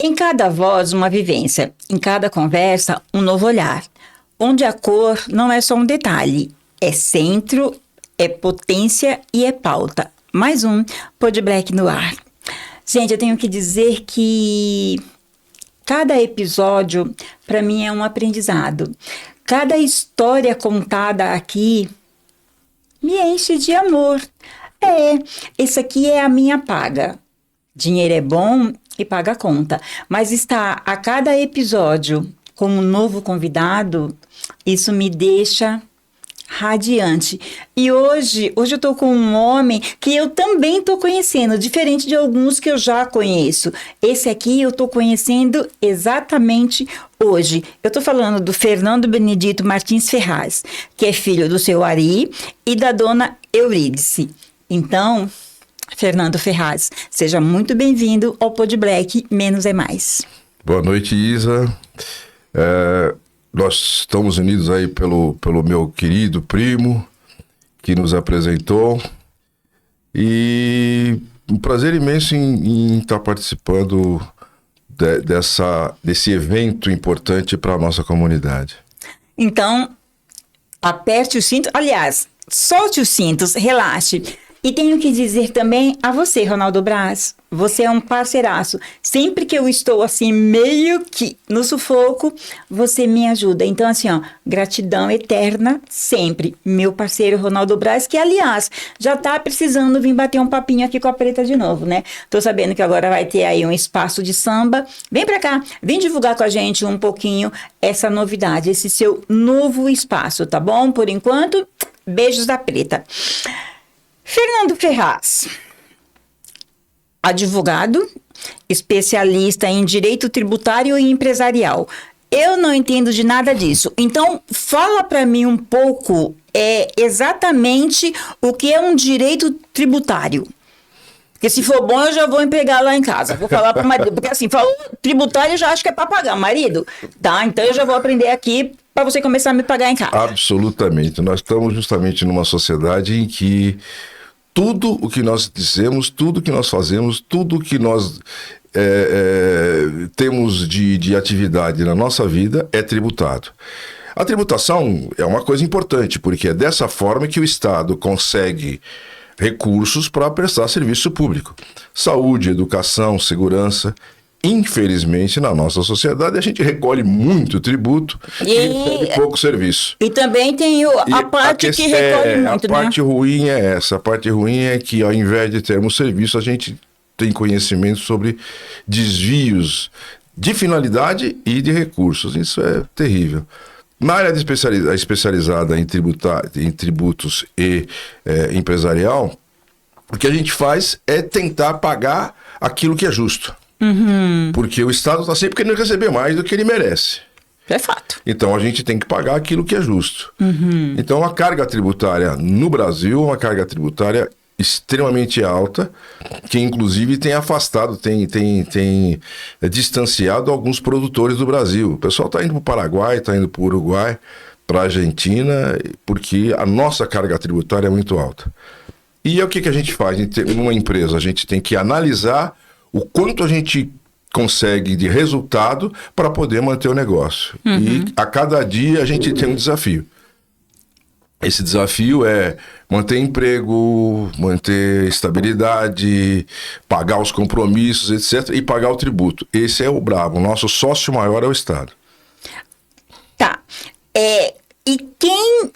Em cada voz, uma vivência. Em cada conversa, um novo olhar. Onde a cor não é só um detalhe. É centro, é potência e é pauta. Mais um Pod Black no ar. Gente, eu tenho que dizer que cada episódio, para mim, é um aprendizado. Cada história contada aqui me enche de amor. Esse aqui é a minha paga. Dinheiro é bom e paga a conta. Mas estar a cada episódio com um novo convidado, isso me deixa radiante. E hoje eu tô com um homem que eu também tô conhecendo, diferente de alguns que eu já conheço. Esse aqui eu tô conhecendo exatamente hoje. Eu tô falando do Fernando Benedito Martins Ferraz, que é filho do seu Ari e da dona Eurídice. Então, Fernando Ferraz, seja muito bem-vindo ao Pod Black Menos é Mais. Boa noite, Isa. Nós estamos unidos aí pelo meu querido primo, que nos apresentou. E um prazer imenso em estar participando desse evento importante para a nossa comunidade. Então, aperte o cinto. Aliás, solte os cintos, relaxe. E tenho que dizer também a você, Ronaldo Braz, você é um parceiraço. Sempre que eu estou assim, meio que no sufoco, você me ajuda. Então, assim, ó, gratidão eterna sempre. Meu parceiro Ronaldo Braz, que, aliás, já tá precisando vir bater um papinho aqui com a Preta de novo, né? Tô sabendo que agora vai ter aí um espaço de samba. Vem pra cá, vem divulgar com a gente um pouquinho essa novidade, esse seu novo espaço, tá bom? Por enquanto, beijos da Preta. Fernando Ferraz, advogado, especialista em direito tributário e empresarial. Eu não entendo de nada disso. Então, fala para mim um pouco exatamente o que é um direito tributário. Porque se for bom, eu já vou empregar lá em casa. Vou falar para o marido. Porque assim, falou tributário, eu já acho que é para pagar. Marido, tá? Então eu já vou aprender aqui para você começar a me pagar em casa. Absolutamente. Nós estamos justamente numa sociedade em que tudo o que nós dizemos, tudo o que nós fazemos, tudo o que nós temos de atividade na nossa vida é tributado. A tributação é uma coisa importante, porque é dessa forma que o Estado consegue recursos para prestar serviço público. Saúde, educação, segurança. Infelizmente, na nossa sociedade, a gente recolhe muito tributo e recebe pouco serviço. E também tem a parte que recolhe muito, né? A parte ruim é essa. A parte ruim é que, ao invés de termos serviço, a gente tem conhecimento sobre desvios de finalidade e de recursos. Isso é terrível. Na área especializada em tributos e empresarial, o que a gente faz é tentar pagar aquilo que é justo. Uhum. Porque o Estado está sempre querendo receber mais do que ele merece. É fato. Então a gente tem que pagar aquilo que é justo. Uhum. Então a carga tributária no Brasil é uma carga tributária extremamente alta, que inclusive tem afastado, tem distanciado alguns produtores do Brasil. O pessoal está indo para o Paraguai, está indo para o Uruguai, para a Argentina, porque a nossa carga tributária é muito alta. E o que a gente faz? Numa empresa, a gente tem que analisar o quanto a gente consegue de resultado para poder manter o negócio. Uhum. E a cada dia a gente tem um desafio. Esse desafio é manter emprego, manter estabilidade, pagar os compromissos, etc. E pagar o tributo. Esse é o brabo. O nosso sócio maior é o Estado. Tá. E quem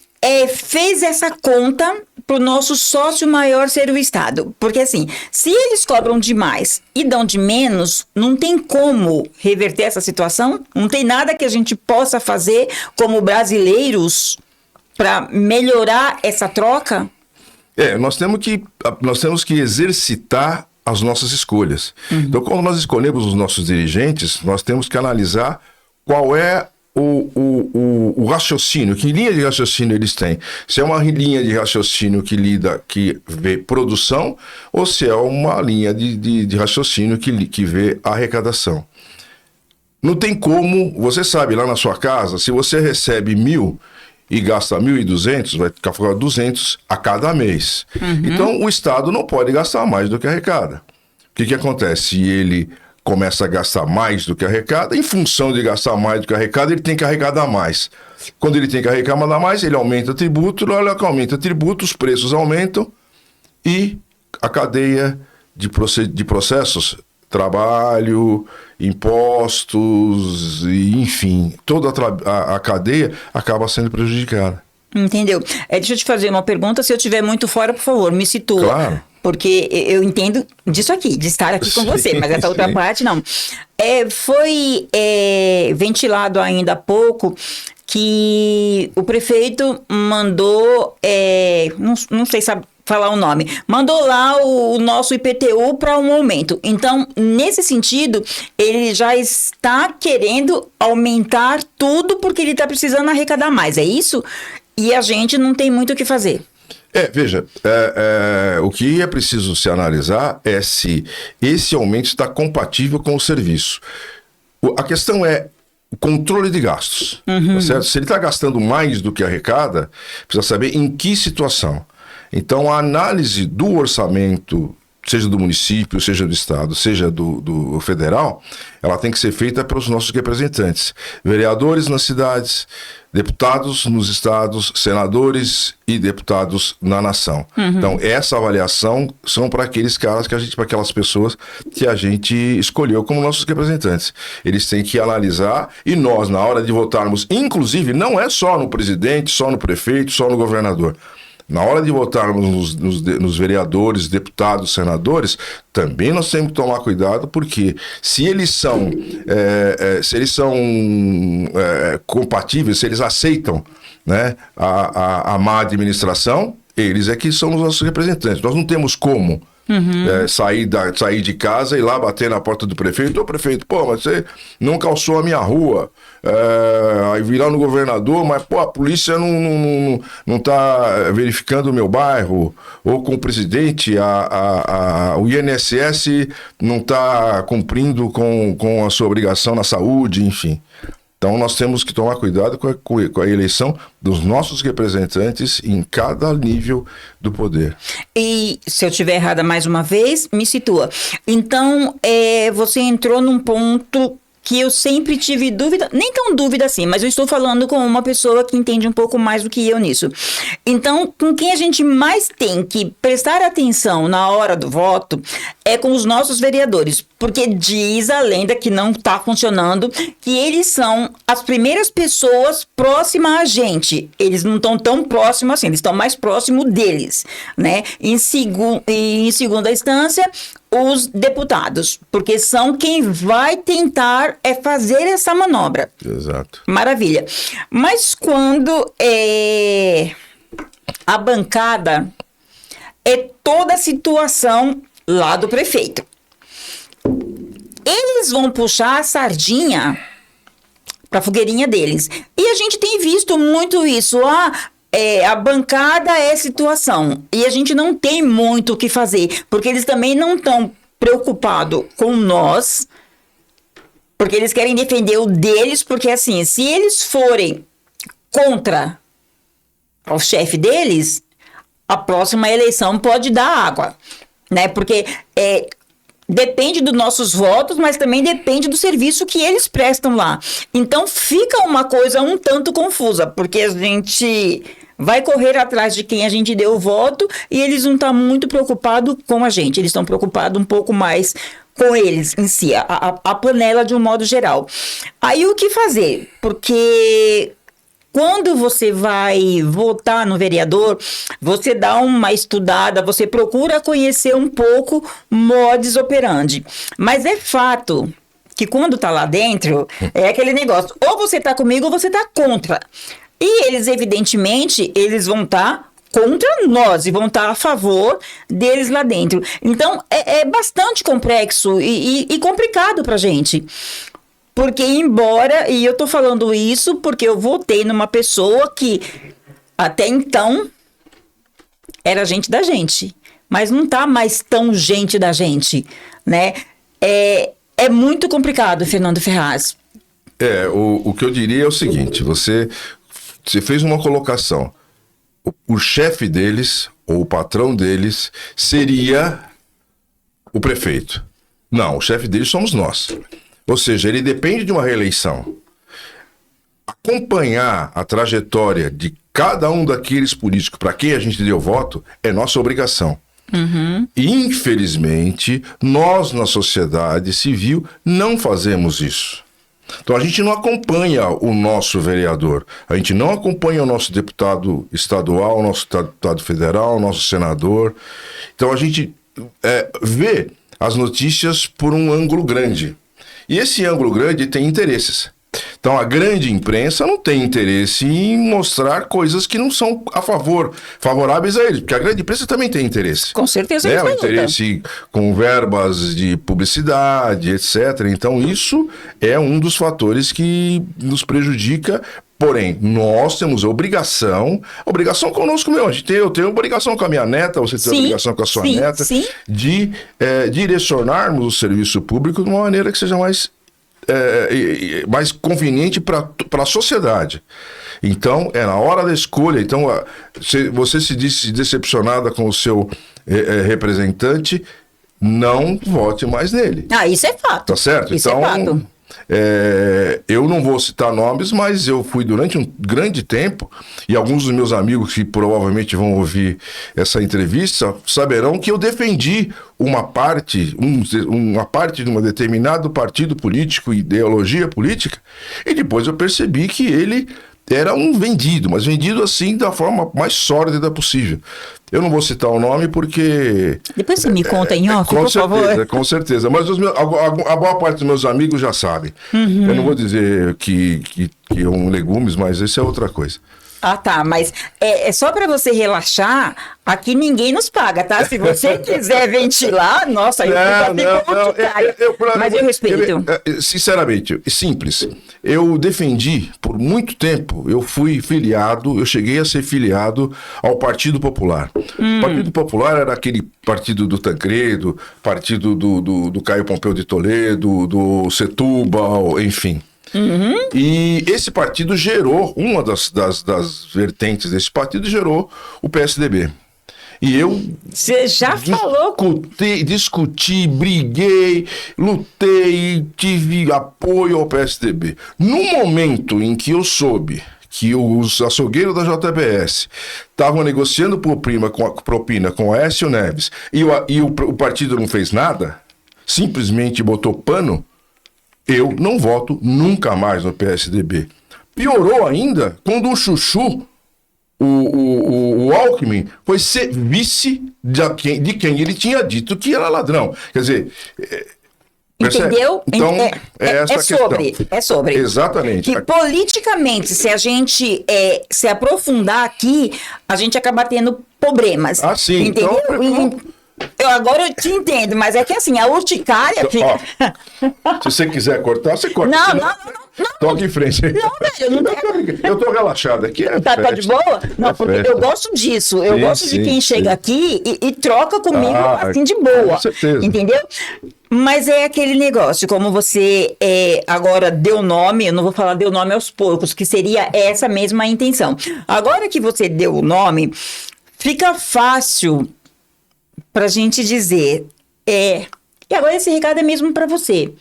fez essa conta para o nosso sócio maior ser o Estado? Porque assim, se eles cobram demais e dão de menos, não tem como reverter essa situação? Não tem nada que a gente possa fazer como brasileiros para melhorar essa troca? Nós temos que exercitar as nossas escolhas. Uhum. Então, quando nós escolhemos os nossos dirigentes, nós temos que analisar qual é o raciocínio, que linha de raciocínio eles têm. Se é uma linha de raciocínio que vê produção, ou se é uma linha de raciocínio que vê arrecadação. Não tem como, você sabe, lá na sua casa, se você recebe 1.000 e gasta 1.200, vai ficar faltando 200 a cada mês. Uhum. Então, o Estado não pode gastar mais do que arrecada. O que acontece? Ele começa a gastar mais do que arrecada. Em função de gastar mais do que arrecada, ele tem que arrecadar mais. Quando ele tem que arrecadar mais, ele aumenta tributo. Na hora que aumenta tributo, os preços aumentam e a cadeia de processos, trabalho, impostos, e, enfim, toda a cadeia acaba sendo prejudicada. Entendeu? Deixa eu te fazer uma pergunta. Se eu estiver muito fora, por favor, me situa. Claro. Porque eu entendo disso aqui, de estar aqui com você, mas essa outra parte não. Foi ventilado ainda há pouco que o prefeito mandou, não sei falar o nome, mandou lá o nosso IPTU para um aumento. Então, nesse sentido, ele já está querendo aumentar tudo porque ele está precisando arrecadar mais, é isso? E a gente não tem muito o que fazer. Veja, o que é preciso se analisar é se esse aumento está compatível com o serviço. A questão é o controle de gastos, tá certo? Se ele está gastando mais do que arrecada, precisa saber em que situação. Então, a análise do orçamento, seja do município, seja do estado, seja do federal, ela tem que ser feita pelos nossos representantes. Vereadores nas cidades, deputados nos estados, senadores e deputados na nação. Então, essa avaliação são para aqueles caras para aquelas pessoas que a gente escolheu como nossos representantes. Eles têm que analisar e nós, na hora de votarmos, inclusive, não é só no presidente, só no prefeito, só no governador. Na hora de votarmos nos vereadores, deputados, senadores, também nós temos que tomar cuidado, porque se eles são, compatíveis, se eles aceitam, né, a má administração, eles é que são os nossos representantes. Nós não temos como sair de casa e ir lá bater na porta do prefeito. Ô prefeito, mas você não calçou a minha rua. Aí virar no governador, mas a polícia não tá verificando o meu bairro, ou com o presidente, o INSS não está cumprindo com a sua obrigação na saúde, enfim. Então nós temos que tomar cuidado com a eleição dos nossos representantes em cada nível do poder. E se eu estiver errada mais uma vez, me situa. Então, você entrou num ponto que eu sempre tive dúvida, nem tão dúvida assim, mas eu estou falando com uma pessoa que entende um pouco mais do que eu nisso. Então, com quem a gente mais tem que prestar atenção na hora do voto é com os nossos vereadores, porque diz a lenda que não está funcionando, que eles são as primeiras pessoas próximas a gente. Eles não estão tão próximos assim, eles estão mais próximos deles, né? Em segunda instância, os deputados, porque são quem vai tentar fazer essa manobra. Exato. Maravilha. Mas quando a bancada é toda a situação lá do prefeito, eles vão puxar a sardinha para a fogueirinha deles. E a gente tem visto muito isso. A bancada é situação. E a gente não tem muito o que fazer. Porque eles também não estão preocupados com nós. Porque eles querem defender o deles. Porque assim, se eles forem contra o chefe deles, a próxima eleição pode dar água. Né? Porque depende dos nossos votos, mas também depende do serviço que eles prestam lá. Então fica uma coisa um tanto confusa, porque a gente vai correr atrás de quem a gente deu o voto e eles não estão muito preocupados com a gente, eles estão preocupados um pouco mais com eles em si, a panela de um modo geral. Aí o que fazer? Porque quando você vai votar no vereador, você dá uma estudada, você procura conhecer um pouco modus operandi. Mas é fato que quando tá lá dentro, é aquele negócio, ou você tá comigo ou você tá contra. E eles, evidentemente, eles vão estar contra nós e vão estar a favor deles lá dentro. Então, é bastante complexo e complicado pra gente. Porque embora, e eu tô falando isso porque eu votei numa pessoa que até então era gente da gente, mas não tá mais tão gente da gente, né? É muito complicado, Fernando Ferraz. O que eu diria é o seguinte, você fez uma colocação, o chefe deles, ou o patrão deles, seria o prefeito. Não, o chefe dele somos nós. Ou seja, ele depende de uma reeleição. Acompanhar a trajetória de cada um daqueles políticos para quem a gente deu voto é nossa obrigação. E, infelizmente, nós na sociedade civil não fazemos isso. Então a gente não acompanha o nosso vereador, a gente não acompanha o nosso deputado estadual, o nosso deputado federal, o nosso senador. Então a gente vê as notícias por um ângulo grande. E esse ângulo grande tem interesses. Então a grande imprensa não tem interesse em mostrar coisas que não são favoráveis a eles, porque a grande imprensa também tem interesse. Com certeza. O interesse com verbas de publicidade, etc. Então isso é um dos fatores que nos prejudica. Porém, nós temos a obrigação conosco mesmo. Eu tenho obrigação com a minha neta, você tem obrigação com a sua neta, de direcionarmos o serviço público de uma maneira que seja mais conveniente para a sociedade. Então, é na hora da escolha. Então, você se disse decepcionada com o seu representante, não vote mais nele. Isso é fato. Tá certo? Isso então, é fato. Eu não vou citar nomes, mas eu fui durante um grande tempo, e alguns dos meus amigos que provavelmente vão ouvir essa entrevista saberão que eu defendi uma parte de um determinado partido político, ideologia política, e depois eu percebi que ele era um vendido, mas vendido assim da forma mais sórdida possível. Eu não vou citar o nome porque... Depois você me conta em off, por favor. Com certeza. Mas a boa parte dos meus amigos já sabem. Eu não vou dizer que é um legumes, mas isso é outra coisa. Tá, mas é só para você relaxar, aqui ninguém nos paga, tá? Se você quiser ventilar, nossa, mas eu respeito. Sinceramente, simples. Eu defendi por muito tempo, eu cheguei a ser filiado ao Partido Popular. O Partido Popular era aquele partido do Tancredo, partido do Caio Pompeu de Toledo, do Setúbal, enfim. E esse partido gerou, uma das vertentes desse partido gerou o PSDB. E eu... Você já falou? Discuti, briguei, lutei, tive apoio ao PSDB. No momento em que eu soube que os açougueiros da JBS estavam negociando propina com o Aécio Neves e o partido não fez nada, simplesmente botou pano, eu não voto nunca mais no PSDB. Piorou ainda quando o Chuchu, o Alckmin, foi ser vice de quem ele tinha dito que era ladrão. Quer dizer... Entendeu? Então, essa questão. É sobre. Exatamente. Que politicamente, se a gente se aprofundar aqui, a gente acaba tendo problemas. Sim. Entendeu? Então, agora eu te entendo, mas é que assim, a urticária fica... se você quiser cortar, você corta. Não. Toque em frente. Não, velho, não tem... Eu tô relaxado aqui. Tá de boa? Não, porque eu gosto disso. Eu gosto de quem chega aqui e troca comigo assim de boa. Com certeza. Entendeu? Mas é aquele negócio, como você agora deu nome, eu não vou falar deu nome aos poucos, que seria essa mesma intenção. Agora que você deu o nome, fica fácil pra gente dizer, e agora esse recado é mesmo pra você.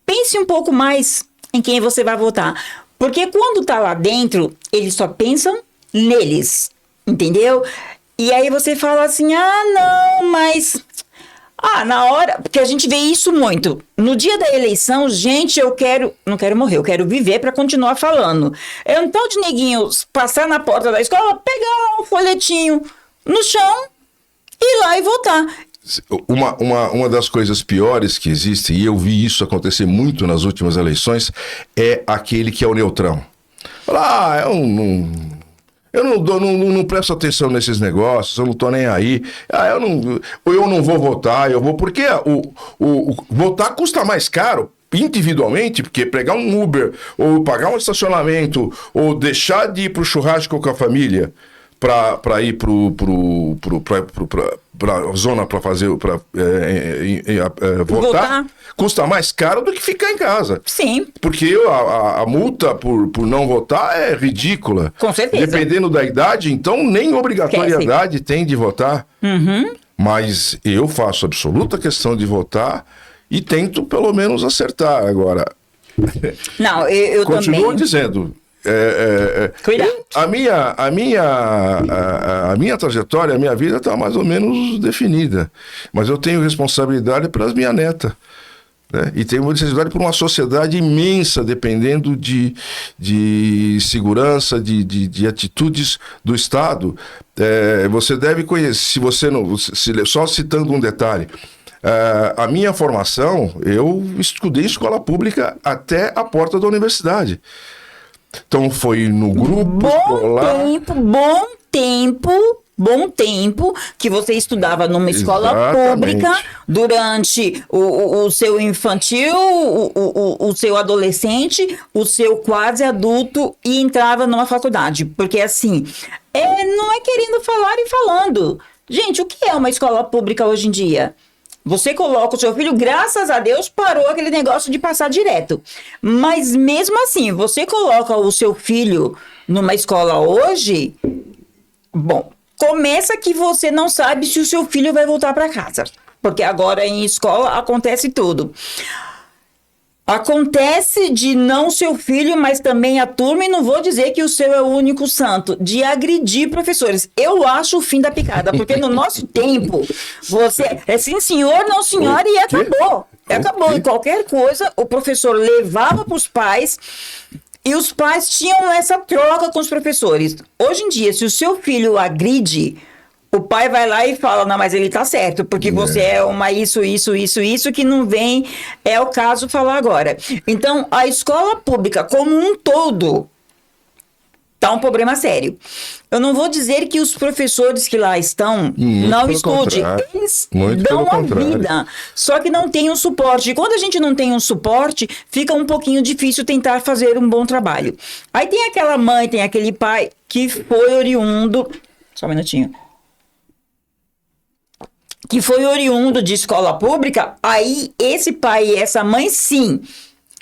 Pense um pouco mais em quem você vai votar. Porque quando tá lá dentro, eles só pensam neles, entendeu? E aí você fala assim, não, mas... na hora... Porque a gente vê isso muito. No dia da eleição, gente, não quero morrer, eu quero viver para continuar falando. Então, de neguinho passar na porta da escola, pegar um folhetinho no chão, ir lá e votar. Uma das coisas piores que existe, e eu vi isso acontecer muito nas últimas eleições, é aquele que é o neutrão. Fala, eu não presto atenção nesses negócios, eu não tô nem aí. Eu não vou votar, porque votar custa mais caro individualmente, porque pegar um Uber, ou pagar um estacionamento, ou deixar de ir pro churrasco com a família, para ir pra zona para fazer votar, custa mais caro do que ficar em casa. Sim. Porque a multa por não votar é ridícula. Com certeza. Dependendo da idade, então nem obrigatoriedade tem de votar. Mas eu faço absoluta questão de votar E tento, pelo menos, acertar. Agora, Não, eu continuo também. dizendo... Cuidado. A minha trajetória, a minha vida está mais ou menos definida. Mas eu tenho responsabilidade pelas minhas netas. Né? E tenho responsabilidade por uma sociedade imensa, dependendo de segurança, de atitudes do Estado. Você deve conhecer, se você não. Só citando um detalhe. A minha formação, eu estudei escola pública até a porta da universidade. Então foi no grupo escolar. Bom tempo que você estudava numa escola Exatamente. pública durante o seu infantil, o seu adolescente, o seu quase adulto e entrava numa faculdade. Porque assim, não é querendo falar e falando. Gente, o que é uma escola pública hoje em dia? Você coloca o seu filho, graças a Deus, parou aquele negócio de passar direto. Mas mesmo assim, você coloca o seu filho numa escola hoje, bom, começa que você não sabe se o seu filho vai voltar para casa. Porque agora em escola acontece tudo. Acontece de não seu filho, mas também a turma, e não vou dizer que o seu é o único santo, de agredir professores. Eu acho o fim da picada, porque no nosso tempo, você é sim senhor, não senhora, e acabou. Acabou. E qualquer coisa, o professor levava para os pais, e os pais tinham essa troca com os professores. Hoje em dia, se o seu filho agride, o pai vai lá e fala, não, mas ele tá certo, porque você é uma isso, que não vem, é o caso falar agora. Então, a escola pública como um todo tá um problema sério. Eu não vou dizer que os professores que lá estão não escute, eles dão a vida, só que não tem um suporte. E quando a gente não tem um suporte, fica um pouquinho difícil tentar fazer um bom trabalho. Aí tem aquela mãe, tem aquele pai que foi oriundo... Só um minutinho. Que foi oriundo de escola pública, aí esse pai e essa mãe, sim,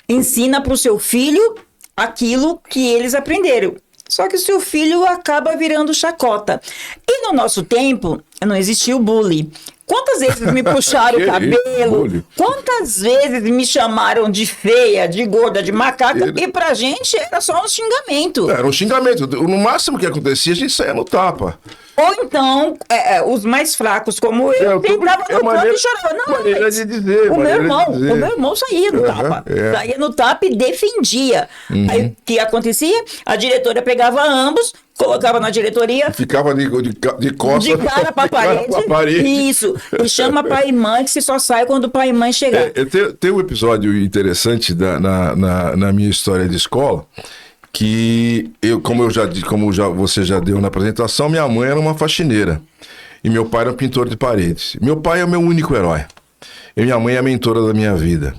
ensina para o seu filho aquilo que eles aprenderam. Só que o seu filho acaba virando chacota. E no nosso tempo, não existia o bullying. Quantas vezes me puxaram o cabelo? Quantas vezes me chamaram de feia, de gorda, de macaca? E pra gente era só um xingamento. Era um xingamento. No máximo que acontecia, a gente saía no tapa. Ou então, os mais fracos, como eu, sentavam no canto e choravam. Não, maneira de dizer, o meu irmão saía no tapa. Saía no tapa e defendia. Aí o que acontecia? A diretora pegava ambos, colocava na diretoria. Ficava de costas. De cara pra parede. Isso. E chama pai e mãe, que se só sai quando o pai e mãe chegar. Tem um episódio interessante na minha história de escola, que você já deu na apresentação, minha mãe era uma faxineira e meu pai era um pintor de paredes. Meu pai é o meu único herói e minha mãe é a mentora da minha vida.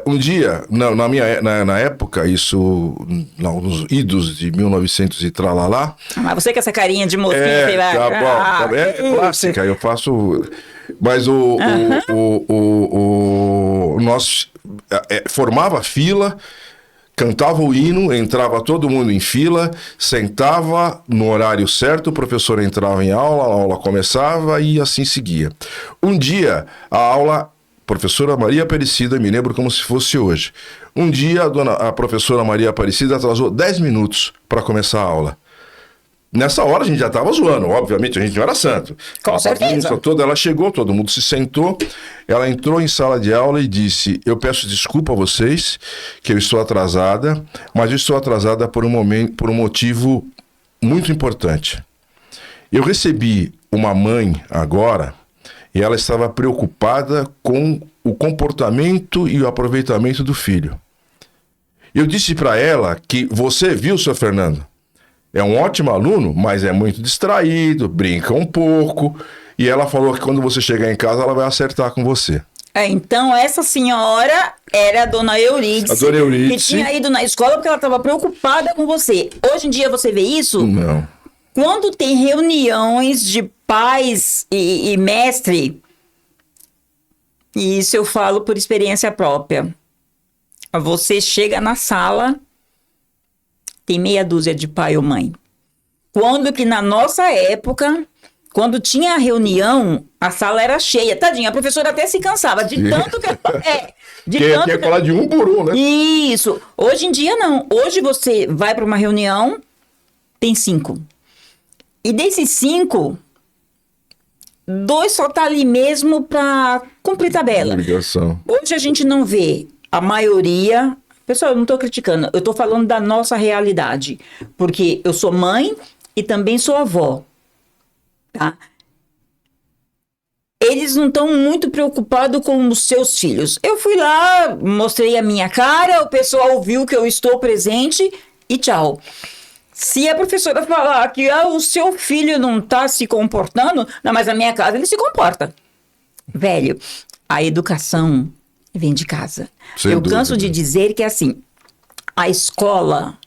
Um dia, na época, isso nos idos de 1900 e tralalá. Mas você com essa carinha de mocinha, sei lá. Tá bom, clássica, eu faço. Mas nós formava fila, cantava o hino, entrava todo mundo em fila, sentava no horário certo, o professor entrava em aula, a aula começava e assim seguia. Um dia, a aula, professora Maria Aparecida, me lembro como se fosse hoje. Um dia, a professora Maria Aparecida atrasou 10 minutos para começar a aula. Nessa hora a gente já estava zoando, obviamente, a gente não era santo. Com certeza. Ela chegou, todo mundo se sentou, ela entrou em sala de aula e disse: eu peço desculpa a vocês, que eu estou atrasada, mas eu estou atrasada por um motivo muito importante. Eu recebi uma mãe agora e ela estava preocupada com o comportamento e o aproveitamento do filho. Eu disse para ela que você viu, seu Fernando? É um ótimo aluno, mas é muito distraído, brinca um pouco. E ela falou que quando você chegar em casa, ela vai acertar com você. Então, essa senhora era a dona Eurídice. A dona Eurídice. Que tinha ido na escola porque ela estava preocupada com você. Hoje em dia, você vê isso? Não. Quando tem reuniões de pais e mestre, e isso eu falo por experiência própria. Você chega na sala... tem meia dúzia de pai ou mãe. Quando que na nossa época, quando tinha a reunião, A sala era cheia. Tadinha, a professora até se cansava de tanto que... Que ia falar de um por um, né? Isso. Hoje em dia, não. Hoje você vai para uma reunião, tem 5. E desses 5, 2 só tá ali mesmo para cumprir tabela. Obrigação. Hoje a gente não vê a maioria... Pessoal, eu não estou criticando. Eu estou falando da nossa realidade. Porque eu sou mãe e também sou avó. Tá? Eles não estão muito preocupados com os seus filhos. Eu fui lá, mostrei a minha cara, o pessoal viu que eu estou presente e tchau. Se a professora falar que o seu filho não está se comportando, não, mas na minha casa ele se comporta. Velho, a educação vem de casa. Sem eu dúvida. canso de dizer que assim, a escola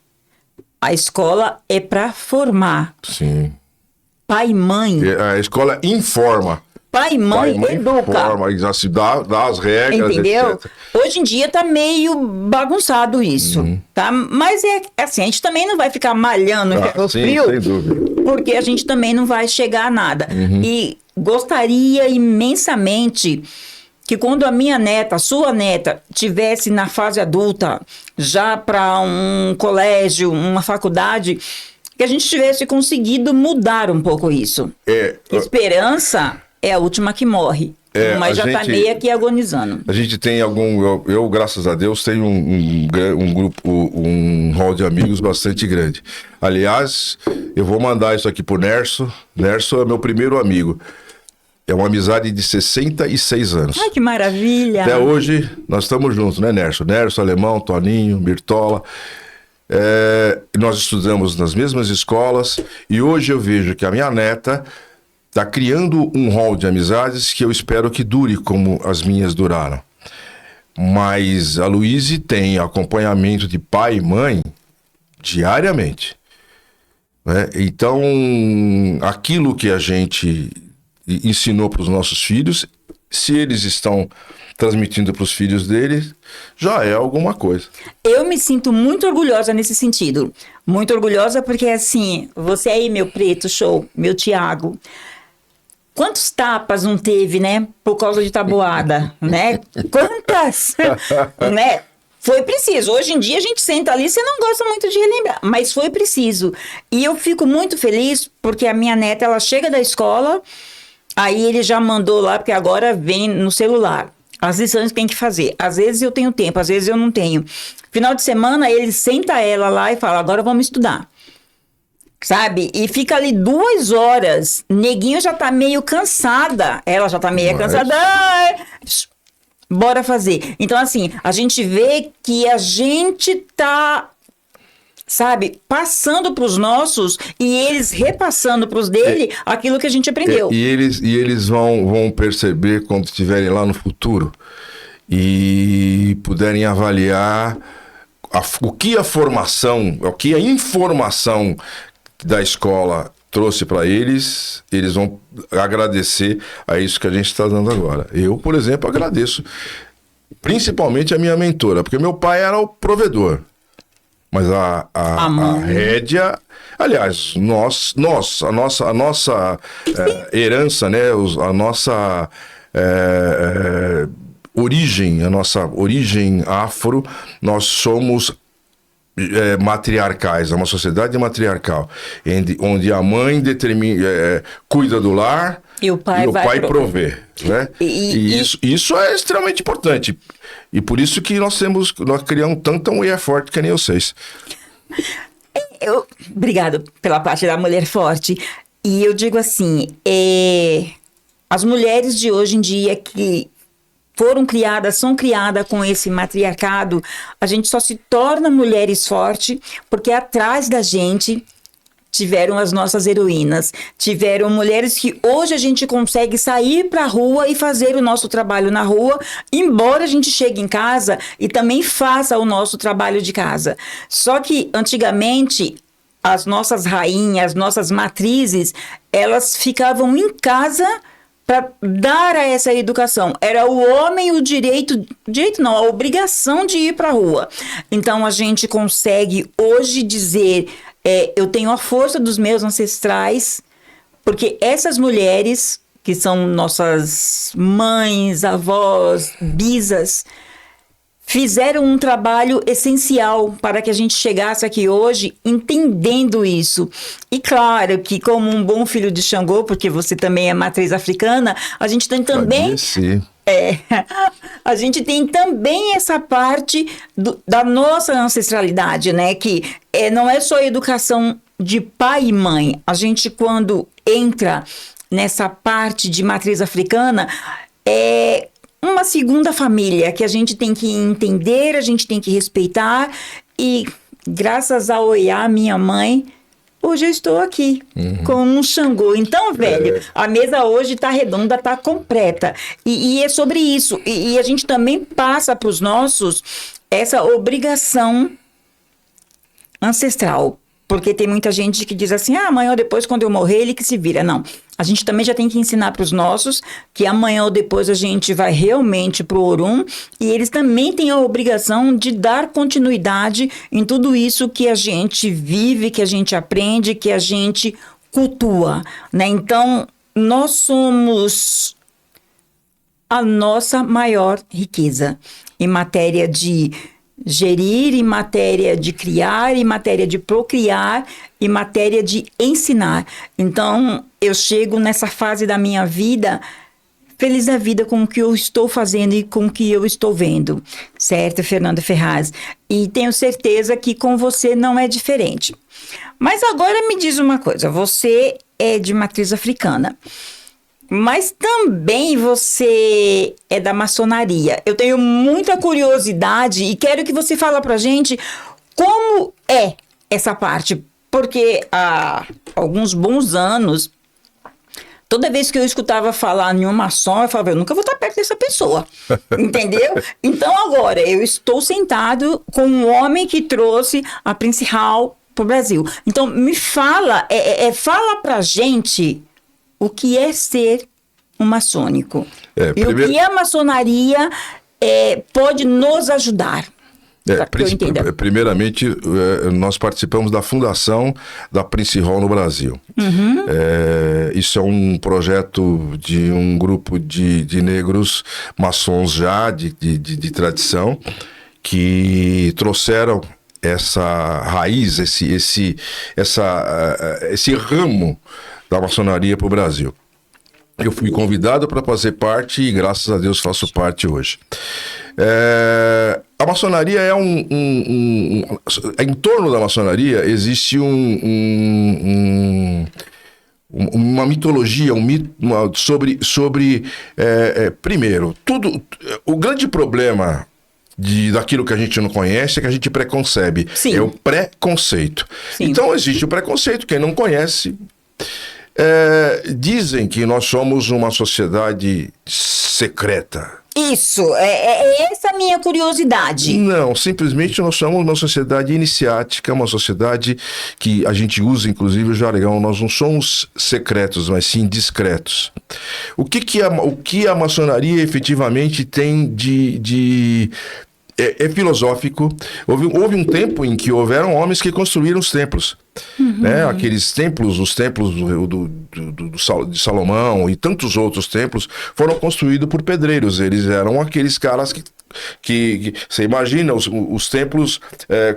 é para formar. Sim. Pai e mãe. A escola informa. Pai e mãe educa. Informa, dá as regras, entendeu? etc. Hoje em dia tá meio bagunçado isso, tá? Mas é assim, a gente também não vai ficar malhando em ferro sim, frio, sem dúvida. porque a gente também não vai chegar a nada. E gostaria imensamente que quando a minha neta, a sua neta, tivesse na fase adulta, já para um colégio, uma faculdade, que a gente tivesse conseguido mudar um pouco isso. Esperança é a última que morre, mas já está meio aqui agonizando. A gente tem eu, graças a Deus, tenho um grupo, um hall de amigos bastante grande. Aliás, eu vou mandar isso aqui pro Nerso. Nerso é meu primeiro amigo. É uma amizade de 66 anos. Ai, que maravilha! Até hoje, nós estamos juntos, né, Nerso? Nerso, Alemão, Toninho, Birtola. Nós estudamos nas mesmas escolas e hoje eu vejo que a minha neta está criando um hall de amizades que eu espero que dure como as minhas duraram. Mas a Luíse tem acompanhamento de pai e mãe diariamente. Né? Então, aquilo que a gente ensinou para os nossos filhos, se eles estão transmitindo para os filhos deles, já é alguma coisa. Eu me sinto muito orgulhosa nesse sentido. Muito orgulhosa porque, assim, você aí, meu preto, show, meu Tiago, quantos tapas não teve, né? Por causa de tabuada, né? Quantas? Né? Foi preciso. Hoje em dia a gente senta ali, você não gosta muito de relembrar, mas foi preciso. E eu fico muito feliz porque a minha neta, ela chega da escola, aí ele já mandou lá, porque agora vem no celular. As lições que tem que fazer. Às vezes eu tenho tempo, às vezes eu não tenho. Final de semana, ele senta ela lá e fala, agora vamos estudar. Sabe? E fica ali 2 horas. Neguinho já tá meio cansada. Ela já tá meio cansada. Bora fazer. Então, assim, a gente vê que a gente tá, sabe, passando pros nossos e eles repassando pros dele aquilo que a gente aprendeu. E eles vão perceber quando estiverem lá no futuro e puderem avaliar o que a informação da escola trouxe para eles vão agradecer a isso que a gente está dando agora. Eu, por exemplo, agradeço principalmente a minha mentora, porque meu pai era o provedor, mas a rédea, aliás, a nossa herança, né, a nossa origem afro, nós somos matriarcais, é uma sociedade matriarcal, onde a mãe cuida do lar e o pai provê, né? Isso é extremamente importante. E por isso que nós criamos tanta mulher forte que nem vocês. Obrigado pela parte da mulher forte. E eu digo assim, as mulheres de hoje em dia que são criadas com esse matriarcado, a gente só se torna mulheres fortes porque atrás da gente tiveram as nossas heroínas, tiveram mulheres que hoje a gente consegue sair para a rua e fazer o nosso trabalho na rua, embora a gente chegue em casa e também faça o nosso trabalho de casa. Só que antigamente as nossas rainhas, as nossas matrizes, elas ficavam em casa para dar a essa educação. Era o homem o direito não, a obrigação de ir para a rua. Então, a gente consegue hoje dizer, eu tenho a força dos meus ancestrais, porque essas mulheres que são nossas mães, avós, bisas, fizeram um trabalho essencial para que a gente chegasse aqui hoje entendendo isso. E claro que como um bom filho de Xangô, porque você também é matriz africana, a gente tem também... a gente tem também essa parte da nossa ancestralidade, né? Que não é só educação de pai e mãe. A gente, quando entra nessa parte de matriz africana, é uma segunda família que a gente tem que entender, a gente tem que respeitar. E graças ao Oiá, minha mãe, hoje eu estou aqui com um Xangô. Então, velho, a mesa hoje está redonda, está completa. E é sobre isso. E a gente também passa para os nossos essa obrigação ancestral. Porque tem muita gente que diz assim, amanhã ou depois, quando eu morrer, ele que se vira. Não, a gente também já tem que ensinar para os nossos que amanhã ou depois a gente vai realmente para o Orum e eles também têm a obrigação de dar continuidade em tudo isso que a gente vive, que a gente aprende, que a gente cultua, né? Então, nós somos a nossa maior riqueza em matéria de gerir, em matéria de criar, em matéria de procriar, em matéria de ensinar. Então, eu chego nessa fase da minha vida feliz da vida com o que eu estou fazendo e com o que eu estou vendo, certo, Fernanda Ferraz? E tenho certeza que com você não é diferente. Mas agora me diz uma coisa, você é de matriz africana, mas também você é da maçonaria. Eu tenho muita curiosidade e quero que você fale pra gente como é essa parte. Porque há alguns bons anos, toda vez que eu escutava falar em um maçom, eu falava, eu nunca vou estar perto dessa pessoa. Entendeu? Então agora, eu estou sentado com um homem que trouxe a Prince Hall pro Brasil. Então me fala, fala pra gente... o que é ser um maçônico? E o que a maçonaria pode nos ajudar? Primeiramente, nós participamos da fundação da Prince Hall no Brasil. Isso é um projeto de um grupo de negros maçons já de tradição, que trouxeram essa raiz, esse ramo da maçonaria para o Brasil. Eu fui convidado para fazer parte e graças a Deus faço parte hoje. A maçonaria é em torno da maçonaria existe uma mitologia, um mito sobre primeiro, o grande problema daquilo que a gente não conhece é que a gente preconcebe. Sim. É o preconceito. Sim. Então existe o preconceito, quem não conhece... dizem que nós somos uma sociedade secreta. Isso, essa a minha curiosidade. Não, simplesmente nós somos uma sociedade iniciática, uma sociedade que a gente usa, inclusive, o jargão. Nós não somos secretos, mas sim discretos. O que a maçonaria efetivamente tem é filosófico. Houve um tempo em que houveram homens que construíram os templos. Né? Aqueles templos, os templos de Salomão e tantos outros templos foram construídos por pedreiros. Eles eram aqueles caras que você imagina os templos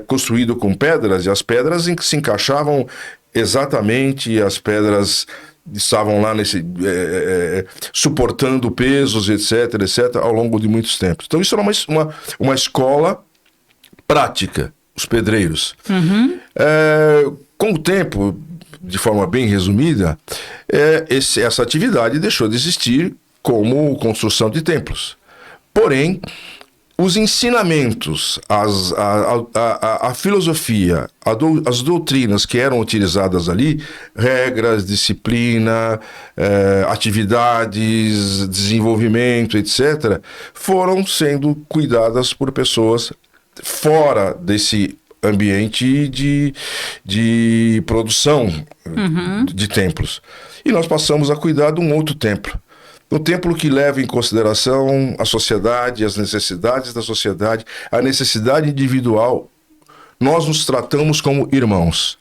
construídos com pedras, e as pedras se encaixavam exatamente, e as pedras estavam lá suportando pesos, etc, ao longo de muitos tempos. Então isso era uma escola prática, os pedreiros. Com o tempo, de forma bem resumida, essa atividade deixou de existir como construção de templos. Porém, os ensinamentos, a filosofia, as doutrinas que eram utilizadas ali, regras, disciplina, atividades, desenvolvimento, etc., foram sendo cuidadas por pessoas fora desse ambiente de produção de templos. E nós passamos a cuidar de um outro templo. Um templo que leva em consideração a sociedade, as necessidades da sociedade, a necessidade individual. Nós nos tratamos como irmãos.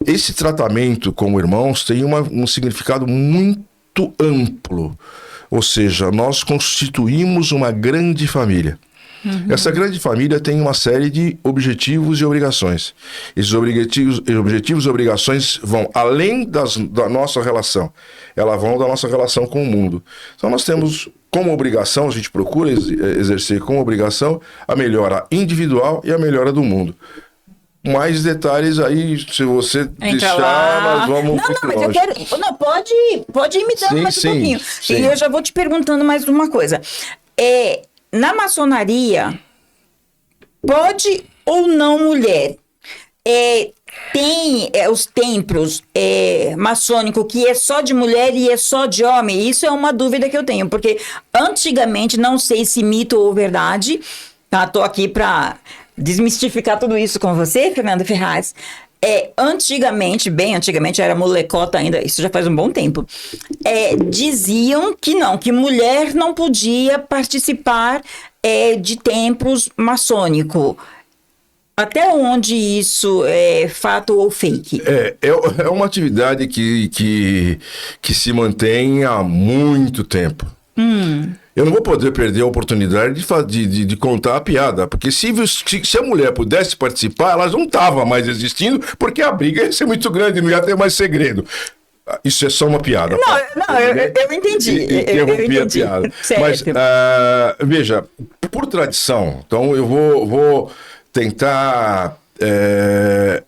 Esse tratamento como irmãos tem um significado muito muito amplo. Ou seja, nós constituímos uma grande família. Essa grande família tem uma série de objetivos e obrigações. Esses objetivos e obrigações vão além da nossa relação. Elas vão da nossa relação com o mundo. Então nós temos como obrigação, a gente procura exercer como obrigação a melhora individual e a melhora do mundo. Mais detalhes aí, se você deixar, nós vamos Não, mas eu quero... Não, pode ir me dando mais um pouquinho. Sim. E eu já vou te perguntando mais uma coisa. Na maçonaria, pode ou não mulher? Tem os templos maçônicos que é só de mulher e é só de homem? Isso é uma dúvida que eu tenho, porque antigamente, não sei se mito ou verdade, tá? Tô aqui para desmistificar tudo isso com você, Fernanda Ferraz. Antigamente, bem antigamente, era molecota ainda, isso já faz um bom tempo, diziam que não, que mulher não podia participar de templos maçônicos. Até onde isso é fato ou fake? É uma atividade que se mantém há muito tempo. Eu não vou poder perder a oportunidade de contar a piada, porque se a mulher pudesse participar, ela não estava mais existindo, porque a briga ia ser muito grande, não ia ter mais segredo. Isso é só uma piada. Não, eu entendi. Interrompi a piada. Certo. Mas, veja, por tradição, então eu vou tentar...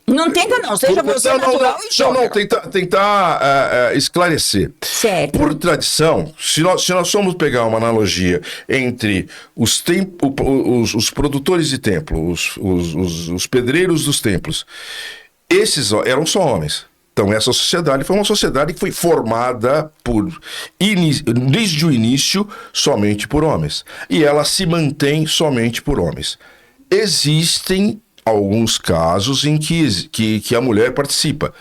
Não tenta não, seja você natural e joga. Não, tentar esclarecer. Certo. Por tradição, se nós formos pegar uma analogia entre os produtores de templo, os pedreiros dos templos, esses eram só homens. Então, essa sociedade foi uma sociedade que foi formada desde o início somente por homens. E ela se mantém somente por homens. Existem alguns casos em que a mulher participa.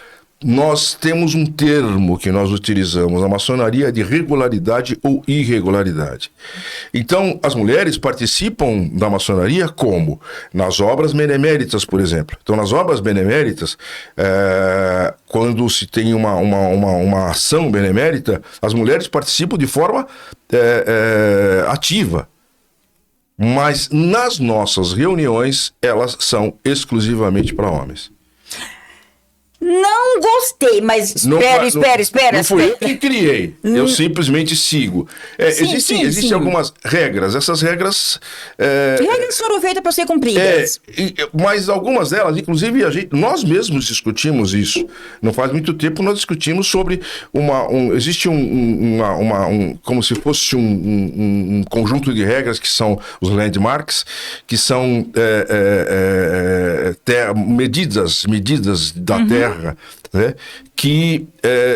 Nós temos um termo que nós utilizamos na maçonaria de regularidade ou irregularidade. Então, as mulheres participam da maçonaria como? Nas obras beneméritas, por exemplo. Então, nas obras beneméritas, quando se tem uma ação benemérita, as mulheres participam de forma ativa. Mas nas nossas reuniões, elas são exclusivamente para homens. Não gostei, mas espera. Não fui eu que criei, eu simplesmente sigo. Existem algumas regras, essas regras... regras foram feitas para ser cumpridas. Mas algumas delas, inclusive, nós mesmos discutimos isso. Não faz muito tempo nós discutimos sobre existe como se fosse um conjunto de regras que são os landmarks, que são medidas da terra, né, que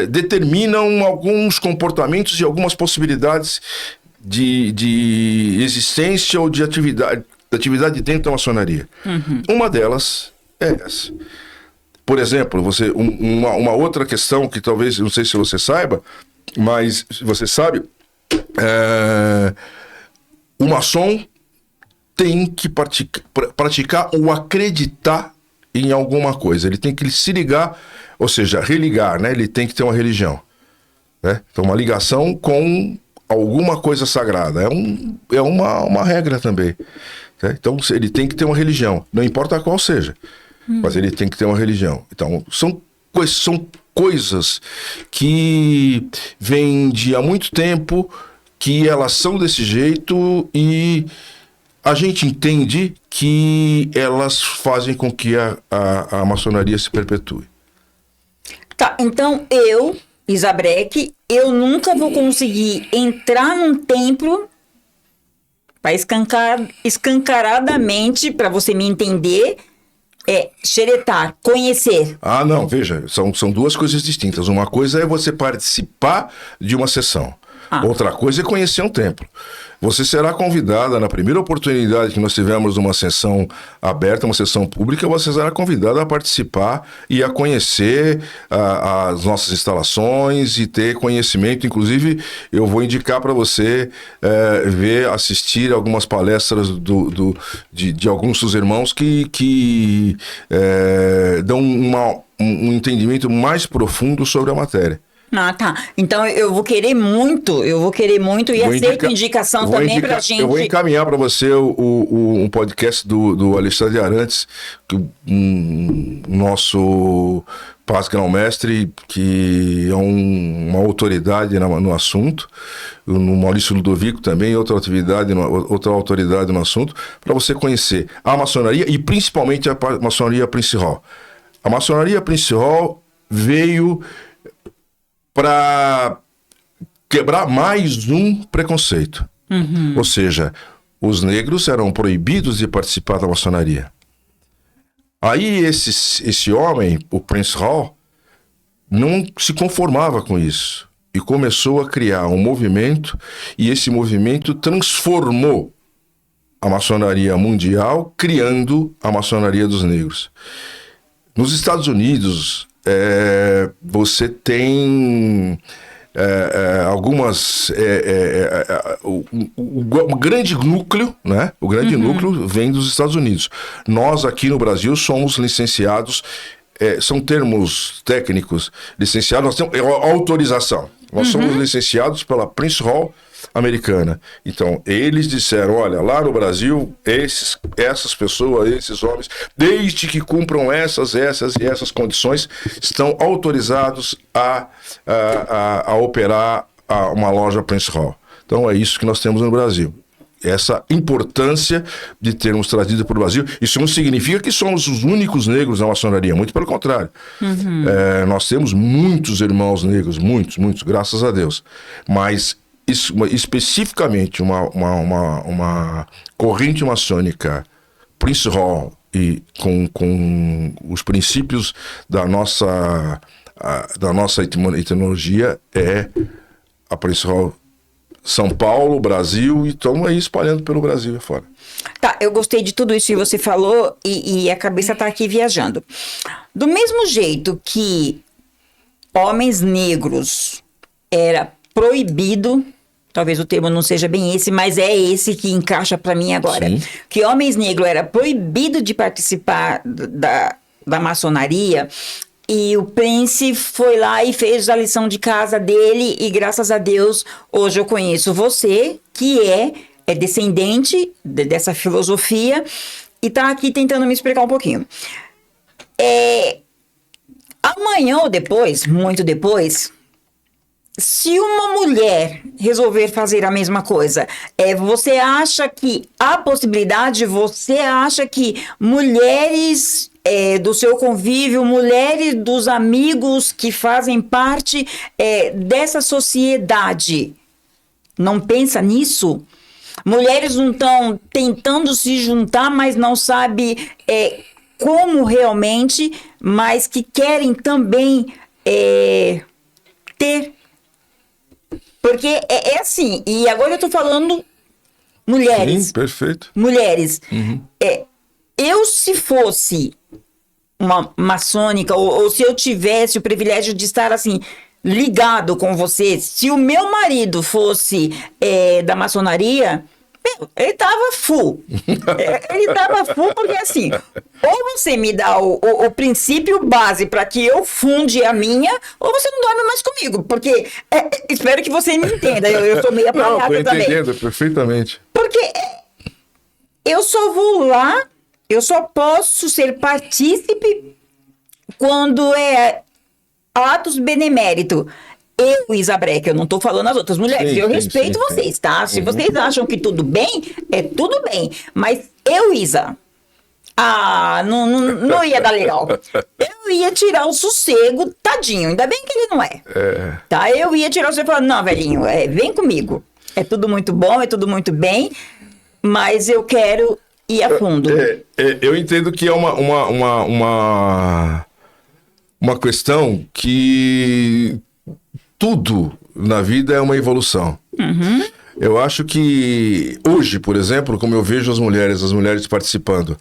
determinam alguns comportamentos e algumas possibilidades de existência ou de atividade dentro da maçonaria. Uma delas é essa. Por exemplo, uma outra questão que talvez, não sei se você saiba, mas você sabe, o maçom tem que praticar ou acreditar em alguma coisa. Ele tem que se ligar, ou seja, religar, né? Ele tem que ter uma religião, né? Então, uma ligação com alguma coisa sagrada. É uma regra também, né? Então, ele tem que ter uma religião, não importa qual seja, mas ele tem que ter uma religião. Então, são coisas que vêm de há muito tempo, que elas são desse jeito e a gente entende que elas fazem com que a maçonaria se perpetue. Tá, então Isa Breck, eu nunca vou conseguir entrar num templo para escancaradamente, para você me entender, xeretar, conhecer. Não, veja, são duas coisas distintas. Uma coisa é você participar de uma sessão. Outra coisa é conhecer um templo. Você será convidada, na primeira oportunidade que nós tivermos uma sessão aberta, uma sessão pública, você será convidada a participar e a conhecer as nossas instalações e ter conhecimento. Inclusive, eu vou indicar para você assistir algumas palestras de alguns dos irmãos que dão um entendimento mais profundo sobre a matéria. Ah, tá. Então eu vou querer muito e aceito indicação também pra gente. Eu vou encaminhar para você um podcast do Alexandre Arantes, nosso paz-grão-mestre, que é uma autoridade no assunto, no Maurício Ludovico também, outra autoridade no assunto, para você conhecer a maçonaria e principalmente a maçonaria Prince Hall. A maçonaria Prince Hall veio para quebrar mais um preconceito. Ou seja, os negros eram proibidos de participar da maçonaria. Aí esse homem, o Prince Hall, não se conformava com isso e começou a criar um movimento, e esse movimento transformou a maçonaria mundial, criando a maçonaria dos negros. Nos Estados Unidos, você tem algumas... o grande núcleo, né? O grande núcleo vem dos Estados Unidos. Nós, aqui no Brasil, somos licenciados, são termos técnicos, licenciados, nós temos autorização. Nós somos licenciados pela Prince Hall americana. Então, eles disseram, olha, lá no Brasil, essas pessoas, esses homens, desde que cumpram essas e essas condições, estão autorizados a operar uma loja Prince Hall. Então, é isso que nós temos no Brasil. Essa importância de termos trazido para o Brasil. Isso não significa que somos os únicos negros na maçonaria, muito pelo contrário. Nós temos muitos irmãos negros, muitos, graças a Deus. Mas especificamente uma corrente maçônica Prince Hall e com os princípios da nossa etimologia é a Prince Hall São Paulo, Brasil, e estamos aí espalhando pelo Brasil e fora. Tá, eu gostei de tudo isso que você falou e a cabeça tá aqui viajando. Do mesmo jeito que homens negros era proibido, talvez o termo não seja bem esse, mas é esse que encaixa para mim agora. Sim. Que homens negros era proibido de participar da maçonaria, e o Prince foi lá e fez a lição de casa dele, e graças a Deus, hoje eu conheço você, que é descendente dessa filosofia, e tá aqui tentando me explicar um pouquinho. Amanhã ou depois, muito depois, se uma mulher resolver fazer a mesma coisa, você acha que há possibilidade, você acha que mulheres do seu convívio, mulheres dos amigos que fazem parte dessa sociedade, não pensa nisso? Mulheres não estão tentando se juntar, mas não sabem como realmente, mas que querem também ter. Porque é assim, e agora eu tô falando mulheres. Sim, perfeito. Mulheres. Eu, se fosse uma maçônica, ou se eu tivesse o privilégio de estar assim, ligado com você, se o meu marido fosse da maçonaria, ele tava full. Ele tava full porque assim, ou você me dá o princípio base para que eu funde a minha, ou você não dorme mais comigo, porque espero que você me entenda, eu sou meio apagada também. Não, tô entendendo perfeitamente. Porque eu só vou lá, eu só posso ser partícipe quando é atos benemérito. Eu, Isa Breck, eu não tô falando as outras mulheres, eu respeito vocês, tá? Se vocês acham que tudo bem, tudo bem. Mas eu, Isa, não ia dar legal. Eu ia tirar o sossego, tadinho, ainda bem que ele não é. Tá? Eu ia tirar o sossego e falar, não, velhinho, vem comigo. É tudo muito bom, é tudo muito bem, mas eu quero ir a fundo. Eu entendo que é uma questão que tudo na vida é uma evolução. Eu acho que hoje, por exemplo, como eu vejo as mulheres participando,